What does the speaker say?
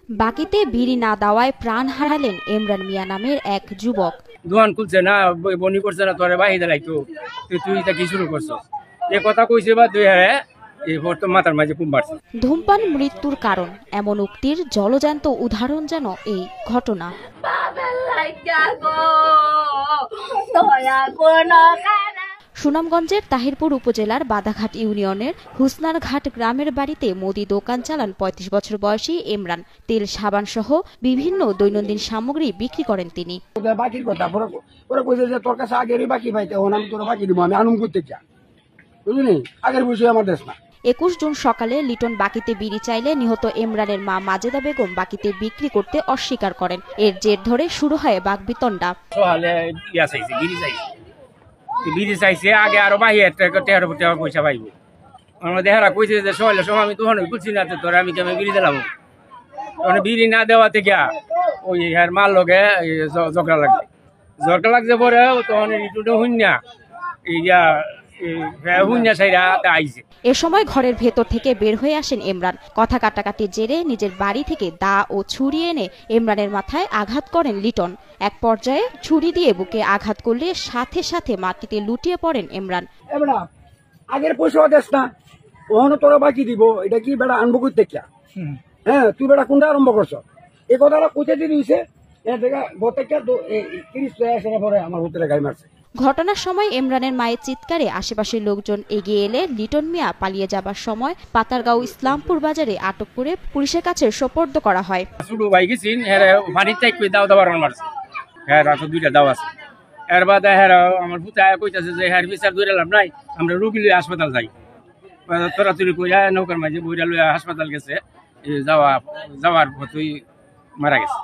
বাকিতে বিড়ি না দেওয়ায় প্রাণ হারালেন ইমরান মিয়া নামের এক যুবক। দোকান খুলছে না, বনি করছে না, তোরে বাহিরে লাইতো, তুই তা কি শুরু করছো, এ কথা কইছে বা তুই মাথার মাঝে কুম মারছে। ধূমপান মৃত্যুর কারণ এমন উক্তির জলজান্ত উদাহরণ যেন এই ঘটনা। সুনামগঞ্জের তাহিরপুর উপজেলার বাদাঘাট ইউনিয়নের হুসনার ঘাট গ্রামের বাড়িতে মুদি দোকান চালান ৩৫ বছর বয়সী ইমরান। তেল, সাবান সহ বিভিন্ন দৈনন্দিন সামগ্রী বিক্রি করেন তিনি। বাকির কথা ওরা কইছে যে তোর কাছে আগেরই বাকি পাইতে, আমি তোর বাকি দিব, আমি আনুম করতে চাই, বুঝলি, আগের বিষয় আমার দেশ না। ২১ জুন সকালে লিটন বাকিতে বিড়ি চাইলে নিহত ইমরানের মা মাজেদা বেগম বাকিতে বিক্রি করতে অস্বীকার করেন। এর জের ধরে শুরু হয় বাকবিতণ্ডা। বিড়ি চাইছে আগে, আরো বাহির পয়সা পাইব। আমাদের হেরা কইছে যে সকালের সময় আমি তখন বুঝছি না, তো তোরা আমি কেমন বিড়ি দিলাম, বিড়ি না দেওয়া থেকে ওই হ্যার মার লগে ঝগড়া লাগছে পরে তখন এ সময় ঘরের ভেতর থেকে বের হয়ে আসেন ইমরান। কথা কাটাকাটির জেরে নিজের বাড়ি থেকে দা ও ছুরি এনে ইমরানের মাথায় আঘাত করেন লিটন। এক পর্যায়ে ছুরি দিয়ে বুকে আঘাত করলে সাথে সাথে মাটিতে লুটিয়ে পড়েন ইমরান। আগের পয়সা দেশ না, ওখানে তোরা বাকি দিব, এটা কি বেড়া আনবো করতে চা? হ্যাঁ, তুই বেড়া কোনটা আরম্ভ করছ? এই কথাটা কোথায় দিয়ে দিয়েছে, আমার হোটেলে গাড়ি মারছে। ঘটনার সময় ইমরানের মায়ের চিৎকারে আশেপাশের লোকজন এগিয়ে এলে লিটন মিয়া পালিয়ে যাবার সময় পাতারগাঁও ইসলামপুর বাজারে আটক করে পুলিশের কাছে সোপর্দ করা হয়। ছোট ভাই গেছেন, দুইটা দাও আছে, এর বাদে আমার পুতা কইতাছে যে হ্যার বিচার ধরে লাভ নাই, আমরা রুগী লইয়া হাসপাতাল যাই। তোরাতুরি কইয়া নৌকার মাঝে বইরা লইয়া হাসপাতাল গেছে, যাওয়ার পথই মারা গেছে।